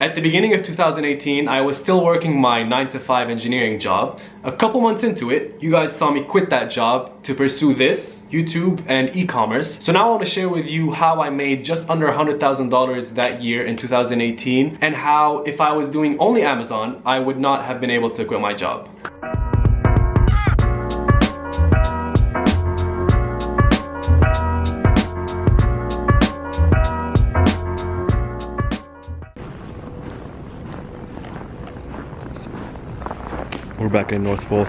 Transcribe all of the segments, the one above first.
At the beginning of 2018, I was still working my 9-to-5 engineering job. A couple months into it, you guys saw me quit that job to pursue this, YouTube and e-commerce. So now I want to share with you how I made just under $100,000 that year in 2018 and how if I was doing only Amazon, I would not have been able to quit my job. We're back in North Pole.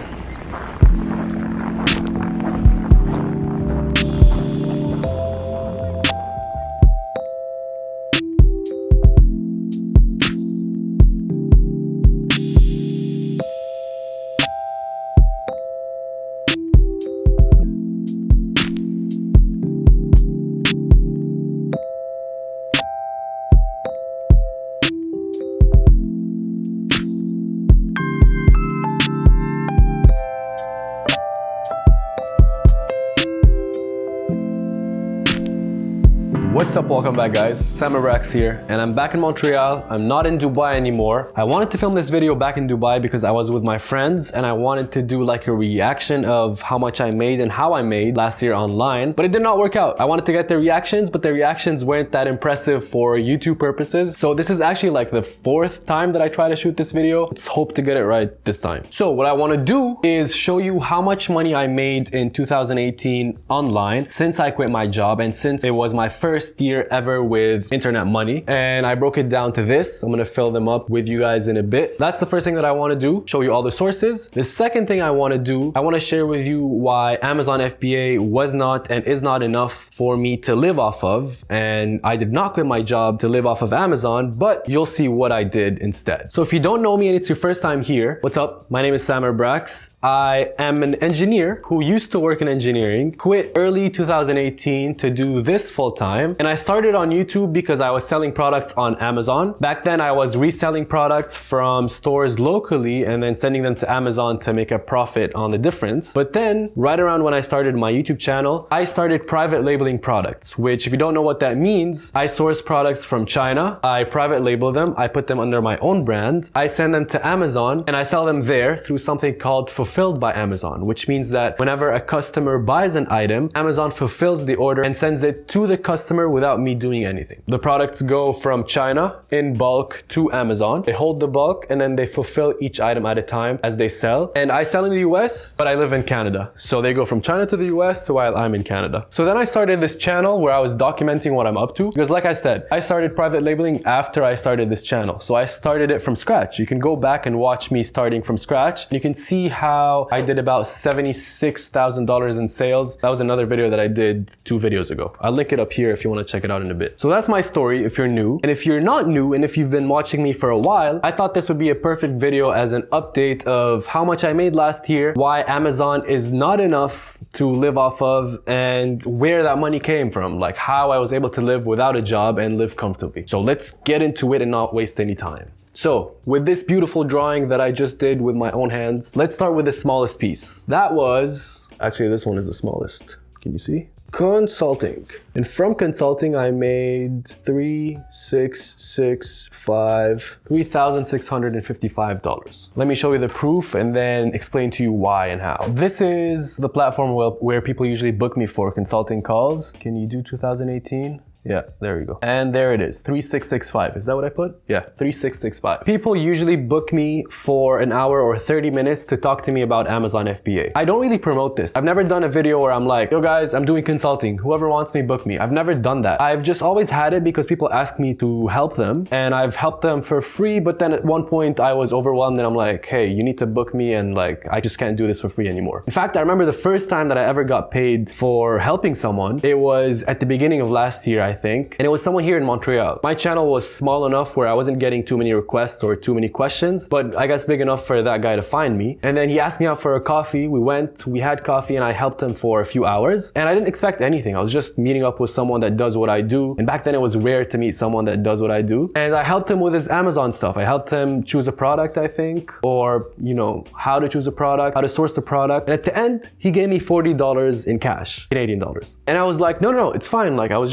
What's up, welcome back guys, Brax here, and I'm back in Montreal. I'm not in Dubai anymore. I wanted to film this video back in Dubai because I was with my friends and I wanted to do like a reaction of how much I made and how I made last year online, but it did not work out. I wanted to get the reactions, but the reactions weren't that impressive for YouTube purposes. So this is actually like the fourth time that I try to shoot this video. Let's hope to get it right this time. So what I want to do is show you how much money I made in 2018 online since I quit my job and since it was my first year ever with internet money, and I broke it down to this. I'm gonna fill them up with you guys in a bit. That's the first thing that I want to do, show you all the sources. The second thing I want to do, I want to share with you why Amazon FBA was not and is not enough for me to live off of, and I did not quit my job to live off of Amazon, but you'll see what I did instead. So if you don't know me and it's your first time here, what's up? My name is Brax. I am an engineer who used to work in engineering, quit early 2018 to do this full time, and I started on YouTube because I was selling products on Amazon. Back then I was reselling products from stores locally and then sending them to Amazon to make a profit on the difference. But then right around when I started my YouTube channel, I started private labeling products, which if you don't know what that means, I source products from China, I private label them, I put them under my own brand, I send them to Amazon and I sell them there through something called Fulfilled by Amazon, which means that whenever a customer buys an item, Amazon fulfills the order and sends it to the customer without me doing anything. The products go from China in bulk to Amazon. They hold the bulk and then they fulfill each item at a time as they sell. And I sell in the US, but I live in Canada. So they go from China to the US while I'm in Canada. So then I started this channel where I was documenting what I'm up to. Because like I said, I started private labeling after I started this channel. So I started it from scratch. You can go back and watch me starting from scratch. You can see how I did about $76,000 in sales. That was another video that I did 2 videos ago. I'll link it up here if you want to check it out in a bit. So that's my story if you're new. And if you're not new and if you've been watching me for a while, I thought this would be a perfect video as an update of how much I made last year, why Amazon is not enough to live off of, and where that money came from, like how I was able to live without a job and live comfortably. So let's get into it and not waste any time. So with this beautiful drawing that I just did with my own hands, let's start with the smallest piece. That was, actually this one is the smallest. Can you see? Consulting. And from consulting, I made $3,655. Let me show you the proof and then explain to you why and how. This is the platform where people usually book me for consulting calls. Can you do 2018? Yeah, there we go. And there it is, 3665. Is that what I put? Yeah, 3665. People usually book me for an hour or 30 minutes to talk to me about Amazon FBA. I don't really promote this. I've never done a video where I'm like, yo guys, I'm doing consulting. Whoever wants me, book me. I've never done that. I've just always had it because people ask me to help them, and I've helped them for free, but then at one point I was overwhelmed and I'm like, hey, you need to book me, and like, I just can't do this for free anymore. In fact, I remember the first time that I ever got paid for helping someone, it was at the beginning of last year, I think, and it was someone here in Montreal. My channel was small enough where I wasn't getting too many requests or too many questions, but I guess big enough for that guy to find me. And then he asked me out for a coffee. We went, we had coffee, and I helped him for a few hours. And I didn't expect anything. I was just meeting up with someone that does what I do. And back then it was rare to meet someone that does what I do. And I helped him with his Amazon stuff. I helped him choose a product, I think, or, you know, how to choose a product, how to source the product. And at the end, he gave me $40 in cash, Canadian dollars. And I was like, no, it's fine. Like, it was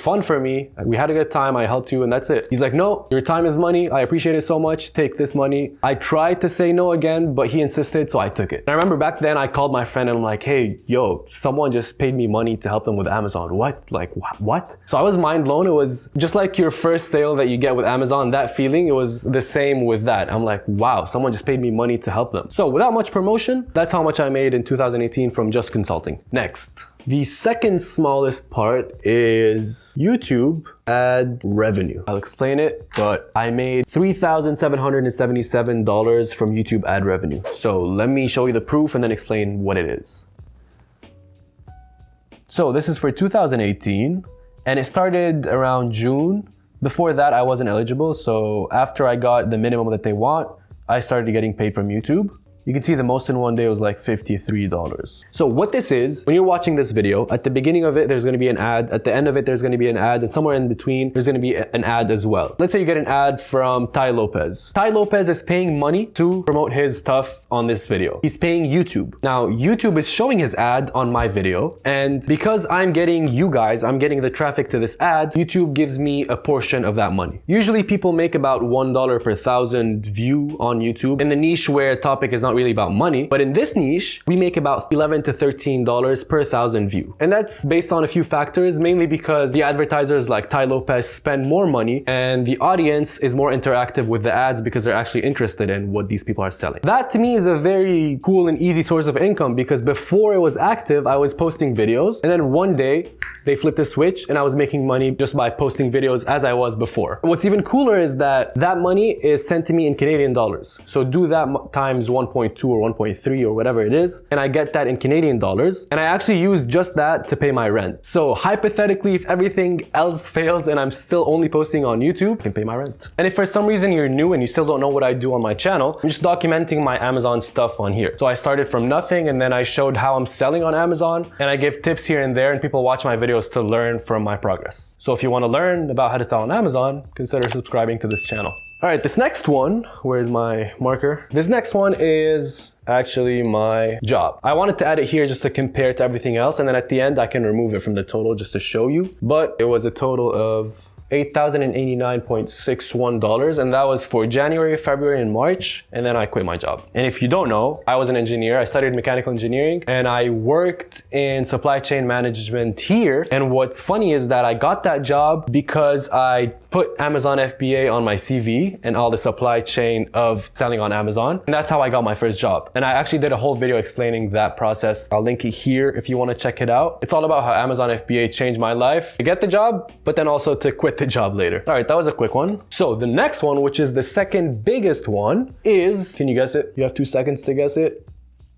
fun for me. We had a good time. I helped you and that's it. He's like, no, your time is money. I appreciate it so much. Take this money. I tried to say no again, but he insisted, so I took it. And I remember back then I called my friend and I'm like, hey, yo, someone just paid me money to help them with Amazon. What? Like, what? So I was mind blown. It was just like your first sale that you get with Amazon, that feeling, it was the same with that. I'm like, wow, someone just paid me money to help them. So without much promotion, that's how much I made in 2018 from just consulting. Next. The second smallest part is YouTube ad revenue. I'll explain it, but I made $3,777 from YouTube ad revenue. So let me show you the proof and then explain what it is. So this is for 2018 and it started around June. Before that, I wasn't eligible. So after I got the minimum that they want, I started getting paid from YouTube. You can see the most in one day was like $53. So what this is, when you're watching this video, at the beginning of it, there's gonna be an ad. At the end of it, there's gonna be an ad. And somewhere in between, there's gonna be an ad as well. Let's say you get an ad from Tai Lopez. Tai Lopez is paying money to promote his stuff on this video. He's paying YouTube. Now, YouTube is showing his ad on my video. And because I'm getting you guys, I'm getting the traffic to this ad, YouTube gives me a portion of that money. Usually people make about $1 per 1,000 view on YouTube in the niche where a topic is not really about money, but in this niche, we make about $11 to $13 per 1,000 view. And that's based on a few factors, mainly because the advertisers like Tai Lopez spend more money and the audience is more interactive with the ads because they're actually interested in what these people are selling. That to me is a very cool and easy source of income because before it was active, I was posting videos and then one day they flipped a switch and I was making money just by posting videos as I was before. And what's even cooler is that money is sent to me in Canadian dollars. So do that times 1.2 or 1.3 or whatever it is, and I get that in Canadian dollars, and I actually use just that to pay my rent. So hypothetically, if everything else fails and I'm still only posting on YouTube, I can pay my rent. And if for some reason you're new and you still don't know what I do on my channel, I'm just documenting my Amazon stuff on here. So I started from nothing and then I showed how I'm selling on Amazon and I give tips here and there and people watch my videos to learn from my progress. So if you want to learn about how to sell on Amazon, consider subscribing to this channel. All right, this next one, where's my marker? This next one is actually my job. I wanted to add it here just to compare to everything else, and then at the end I can remove it from the total just to show you. But it was a total of $8,089.61, and that was for January, February, and March, and then I quit my job. And if you don't know, I was an engineer. I studied mechanical engineering, and I worked in supply chain management here. And what's funny is that I got that job because I put Amazon FBA on my CV and all the supply chain of selling on Amazon. And that's how I got my first job. And I actually did a whole video explaining that process. I'll link it here if you want to check it out. It's all about how Amazon FBA changed my life to get the job, but then also to quit the job later. All right, that was a quick one. So the next one, which is the second biggest one, is, can you guess it? You have 2 seconds to guess it.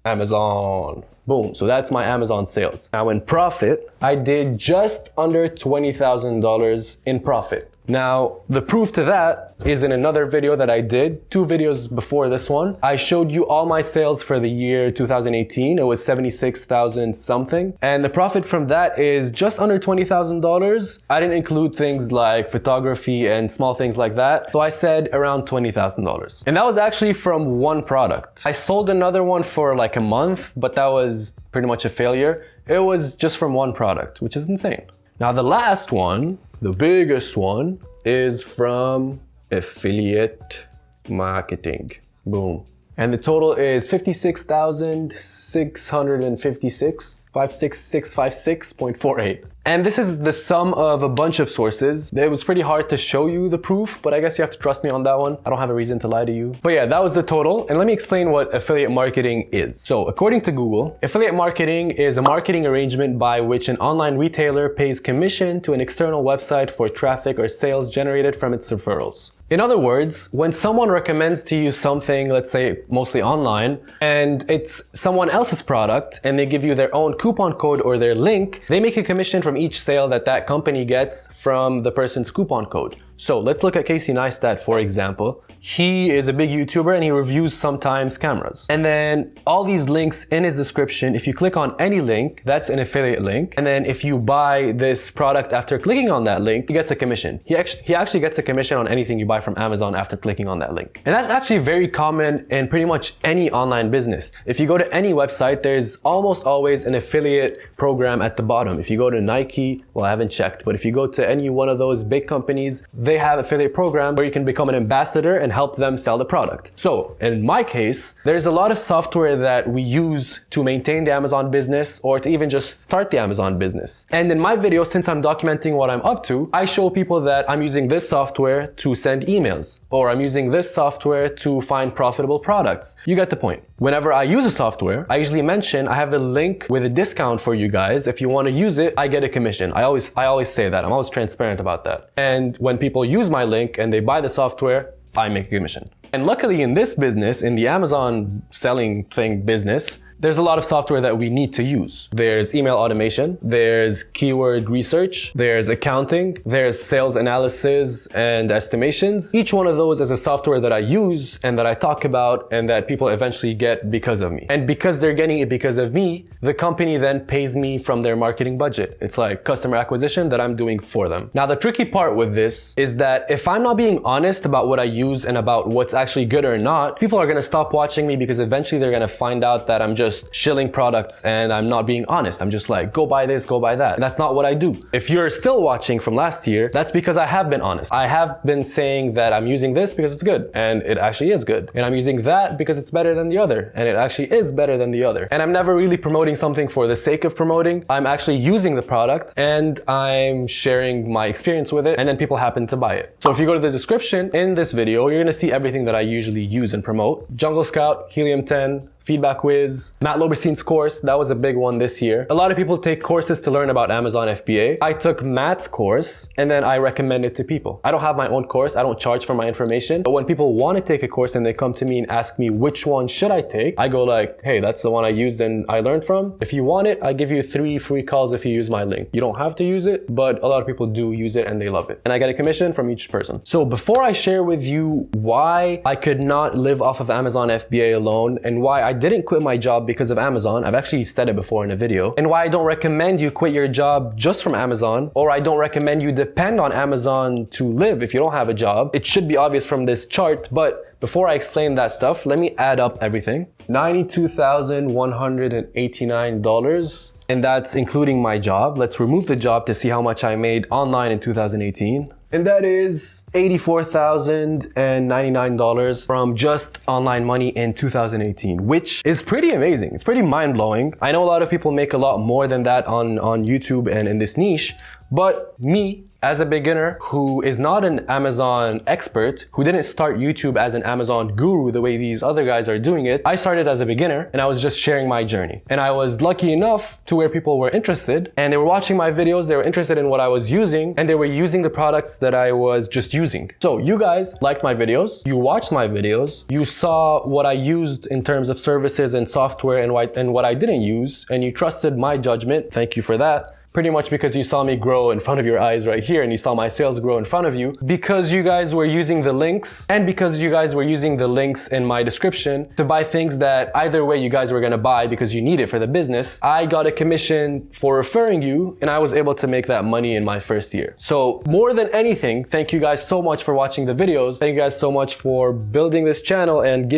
Amazon. Boom. So that's my Amazon sales. Now in profit, I did just under $20,000 in profit. Now, the proof to that is in another video that I did, 2 videos before this one. I showed you all my sales for the year 2018. It was 76,000 something. And the profit from that is just under $20,000. I didn't include things like photography and small things like that. So I said around $20,000. And that was actually from one product. I sold another one for like a month, but that was pretty much a failure. It was just from one product, which is insane. Now the last one, the biggest one, is from affiliate marketing. Boom. And the total is 56,656, 56656.48. And this is the sum of a bunch of sources. It was pretty hard to show you the proof, but I guess you have to trust me on that one. I don't have a reason to lie to you. But yeah, that was the total. And let me explain what affiliate marketing is. So according to Google, affiliate marketing is a marketing arrangement by which an online retailer pays commission to an external website for traffic or sales generated from its referrals. In other words, when someone recommends to you something, let's say mostly online, and it's someone else's product, and they give you their own coupon code or their link, they make a commission from each sale that that company gets from the person's coupon code. So let's look at Casey Neistat, for example. He is a big YouTuber and he reviews sometimes cameras. And then all these links in his description, if you click on any link, that's an affiliate link. And then if you buy this product after clicking on that link, he gets a commission. He actually gets a commission on anything you buy from Amazon after clicking on that link. And that's actually very common in pretty much any online business. If you go to any website, there's almost always an affiliate program at the bottom. If you go to Nike, well, I haven't checked, but if you go to any one of those big companies, they have affiliate programs where you can become an ambassador and help them sell the product. So in my case, there's a lot of software that we use to maintain the Amazon business or to even just start the Amazon business. And in my video, since I'm documenting what I'm up to, I show people that I'm using this software to send emails, or I'm using this software to find profitable products. You get the point. Whenever I use a software, I usually mention I have a link with a discount for you guys. If you want to use it, I get a commission. I always say that. I'm always transparent about that. And when people use my link and they buy the software, I make a commission. And luckily in this business, in the Amazon selling thing business, there's a lot of software that we need to use. There's email automation, there's keyword research, there's accounting, there's sales analysis and estimations. Each one of those is a software that I use and that I talk about and that people eventually get because of me. And because they're getting it because of me, the company then pays me from their marketing budget. It's like customer acquisition that I'm doing for them. Now, the tricky part with this is that if I'm not being honest about what I use and about what's actually good or not, people are gonna stop watching me because eventually they're gonna find out that I'm just shilling products and I'm not being honest. I'm just like, go buy this, go buy that. And that's not what I do. If you're still watching from last year, that's because I have been honest. I have been saying that I'm using this because it's good and it actually is good. And I'm using that because it's better than the other and it actually is better than the other. And I'm never really promoting something for the sake of promoting. I'm actually using the product and I'm sharing my experience with it and then people happen to buy it. So if you go to the description in this video, you're gonna see everything that I usually use and promote. Jungle Scout, Helium 10, Feedback Quiz, Matt Loberstein's course, that was a big one this year. A lot of people take courses to learn about Amazon FBA. I took Matt's course and then I recommend it to people. I don't have my own course, I don't charge for my information, but when people want to take a course and they come to me and ask me which one should I take, I go like, hey, that's the one I used and I learned from. If you want it, I give you 3 free calls if you use my link. You don't have to use it, but a lot of people do use it and they love it. And I get a commission from each person. So before I share with you why I could not live off of Amazon FBA alone and why I didn't quit my job because of Amazon, I've actually said it before in a video, and why I don't recommend you quit your job just from Amazon, or I don't recommend you depend on Amazon to live if you don't have a job. It should be obvious from this chart, but before I explain that stuff, let me add up everything. $92,189. And that's including my job. Let's remove the job to see how much I made online in 2018. And that is $84,099 from just online money in 2018, which is pretty amazing. It's pretty mind-blowing. I know a lot of people make a lot more than that on YouTube and in this niche, but me, as a beginner who is not an Amazon expert, who didn't start YouTube as an Amazon guru the way these other guys are doing it, I started as a beginner and I was just sharing my journey. And I was lucky enough to where people were interested and they were watching my videos, they were interested in what I was using, and they were using the products that I was just using. So you guys liked my videos, you watched my videos, you saw what I used in terms of services and software and what I didn't use, and you trusted my judgment. Thank you for that. Pretty much because you saw me grow in front of your eyes right here and you saw my sales grow in front of you, because you guys were using the links and because you guys were using the links in my description to buy things that either way you guys were gonna buy because you need it for the business. I got a commission for referring you and I was able to make that money in my first year. So more than anything, thank you guys so much for watching the videos. Thank you guys so much for building this channel and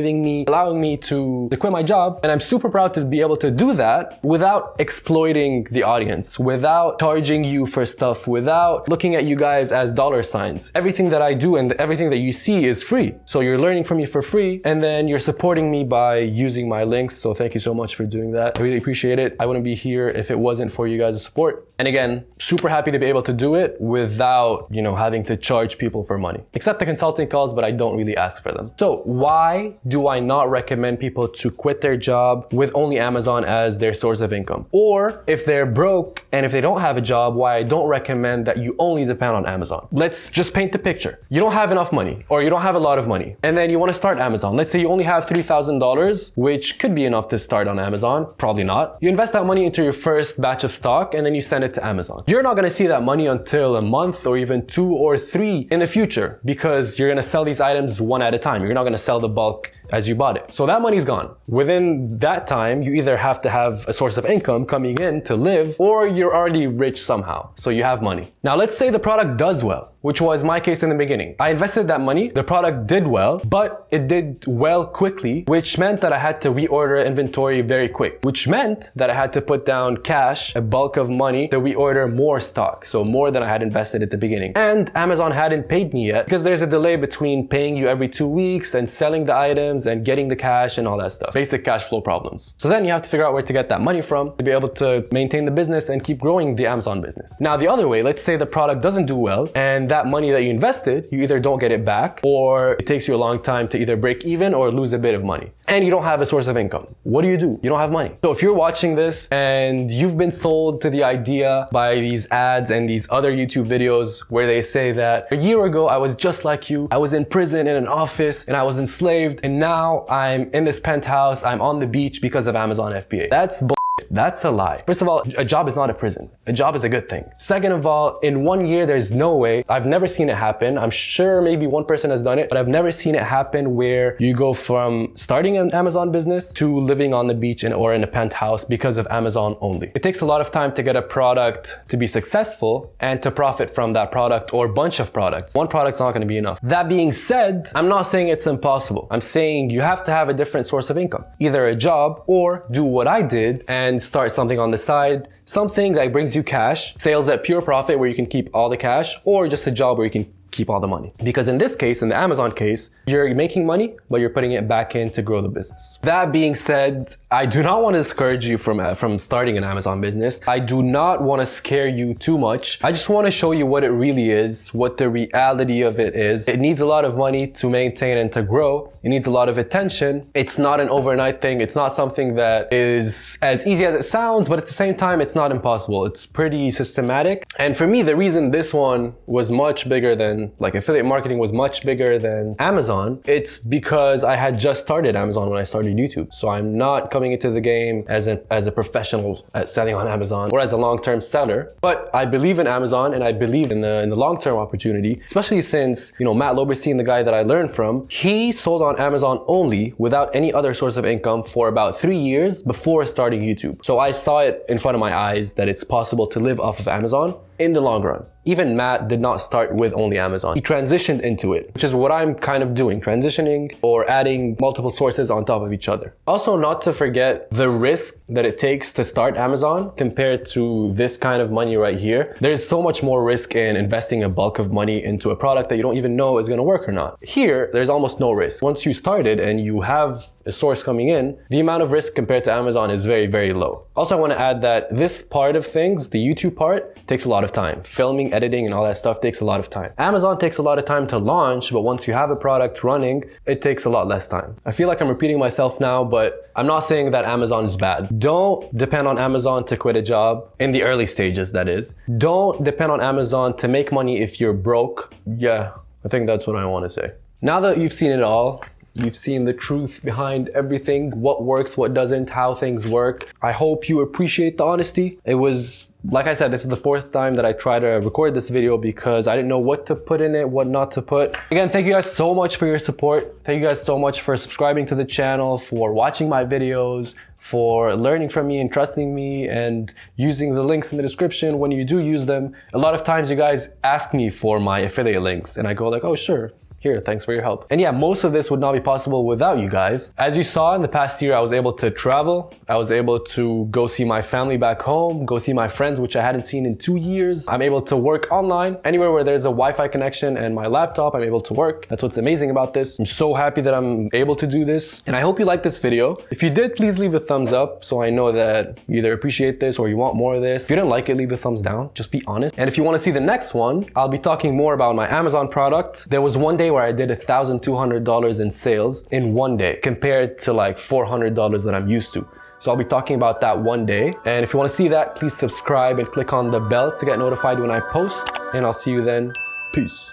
allowing me to quit my job. And I'm super proud to be able to do that without exploiting the audience, without charging you for stuff, without looking at you guys as dollar signs. Everything that I do and everything that you see is free. So you're learning from me for free and then you're supporting me by using my links. So thank you so much for doing that. I really appreciate it. I wouldn't be here if it wasn't for you guys' support. And again, super happy to be able to do it without, having to charge people for money. Except the consulting calls, but I don't really ask for them. So why do I not recommend people to quit their job with only Amazon as their source of income? Or if they're broke and if they don't have a job, why I don't recommend that you only depend on Amazon. Let's just paint the picture. You don't have enough money, or you don't have a lot of money, and then you want to start Amazon. Let's say you only have $3,000, which could be enough to start on Amazon. Probably not. You invest that money into your first batch of stock, and then you send it to Amazon. You're not going to see that money until a month or even 2 or 3 in the future, because you're going to sell these items one at a time. You're not going to sell the bulk as you bought it. So that money's gone. Within that time, you either have to have a source of income coming in to live, or you're already rich somehow, so you have money. Now let's say the product does well, which was my case in the beginning. I invested that money, the product did well, but it did well quickly, which meant that I had to reorder inventory very quick, which meant that I had to put down cash, a bulk of money, to reorder more stock, so more than I had invested at the beginning. And Amazon hadn't paid me yet, because there's a delay between paying you every 2 weeks and selling the items and getting the cash and all that stuff. Basic cash flow problems. So then you have to figure out where to get that money from to be able to maintain the business and keep growing the Amazon business. Now the other way, let's say the product doesn't do well, and that money that you invested, you either don't get it back, or it takes you a long time to either break even or lose a bit of money. And you don't have a source of income. What do? You don't have money. So if you're watching this and you've been sold to the idea by these ads and these other YouTube videos where they say that a year ago I was just like you, I was in prison in an office and I was enslaved, and now I'm in this penthouse, I'm on the beach because of Amazon FBA. That's bullshit. That's a lie. First of all, a job is not a prison. A job is a good thing. Second of all, in 1 year, there's no way. I've never seen it happen. I'm sure maybe one person has done it, but I've never seen it happen where you go from starting an Amazon business to living on the beach or in a penthouse because of Amazon only. It takes a lot of time to get a product to be successful and to profit from that product or bunch of products. One product's not going to be enough. That being said, I'm not saying it's impossible. I'm saying you have to have a different source of income, either a job or do what I did and start something on the side, something that brings you cash, sales at pure profit where you can keep all the cash, or just a job where you can keep all the money. Because in this case, in the Amazon case, you're making money, but you're putting it back in to grow the business. That being said, I do not want to discourage you from starting an Amazon business. I do not want to scare you too much. I just want to show you what it really is, what the reality of it is. It needs a lot of money to maintain and to grow. It needs a lot of attention. It's not an overnight thing. It's not something that is as easy as it sounds, but at the same time, it's not impossible. It's pretty systematic. And for me, the reason this one was much bigger than, like, affiliate marketing was much bigger than Amazon, it's because I had just started Amazon when I started YouTube. So I'm not coming into the game as a professional at selling on Amazon or as a long-term seller, but I believe in Amazon and I believe in the long-term opportunity, especially since, Matt Loberstein, the guy that I learned from, he sold on Amazon only without any other source of income for about 3 years before starting YouTube. So I saw it in front of my eyes that it's possible to live off of Amazon in the long run. Even Matt did not start with only Amazon. He transitioned into it, which is what I'm kind of doing, transitioning or adding multiple sources on top of each other. Also, not to forget the risk that it takes to start Amazon compared to this kind of money right here. There's so much more risk in investing a bulk of money into a product that you don't even know is gonna work or not. Here, there's almost no risk. Once you started and you have a source coming in, the amount of risk compared to Amazon is very, very low. Also, I wanna add that this part of things, the YouTube part, takes a lot of time. Filming, editing, and all that stuff takes a lot of time. Amazon takes a lot of time to launch, but once you have a product running, it takes a lot less time. I feel like I'm repeating myself now, but I'm not saying that Amazon is bad. Don't depend on Amazon to quit a job, in the early stages, that is. Don't depend on Amazon to make money if you're broke. Yeah, I think that's what I want to say. Now that you've seen it all, you've seen the truth behind everything, what works, what doesn't, how things work. I hope you appreciate the honesty. It was, like I said, this is the 4th time that I try to record this video because I didn't know what to put in it, what not to put. Again, thank you guys so much for your support. Thank you guys so much for subscribing to the channel, for watching my videos, for learning from me and trusting me and using the links in the description when you do use them. A lot of times you guys ask me for my affiliate links and I go like, oh sure. Here, thanks for your help. And yeah, most of this would not be possible without you guys. As you saw in the past year, I was able to travel. I was able to go see my family back home, go see my friends, which I hadn't seen in 2 years. I'm able to work online. Anywhere where there's a Wi-Fi connection and my laptop, I'm able to work. That's what's amazing about this. I'm so happy that I'm able to do this. And I hope you liked this video. If you did, please leave a thumbs up so I know that you either appreciate this or you want more of this. If you didn't like it, leave a thumbs down. Just be honest. And if you want to see the next one, I'll be talking more about my Amazon product. There was one day where I did $1,200 in sales in one day compared to like $400 that I'm used to. So I'll be talking about that one day. And if you want to see that, please subscribe and click on the bell to get notified when I post. And I'll see you then. Peace.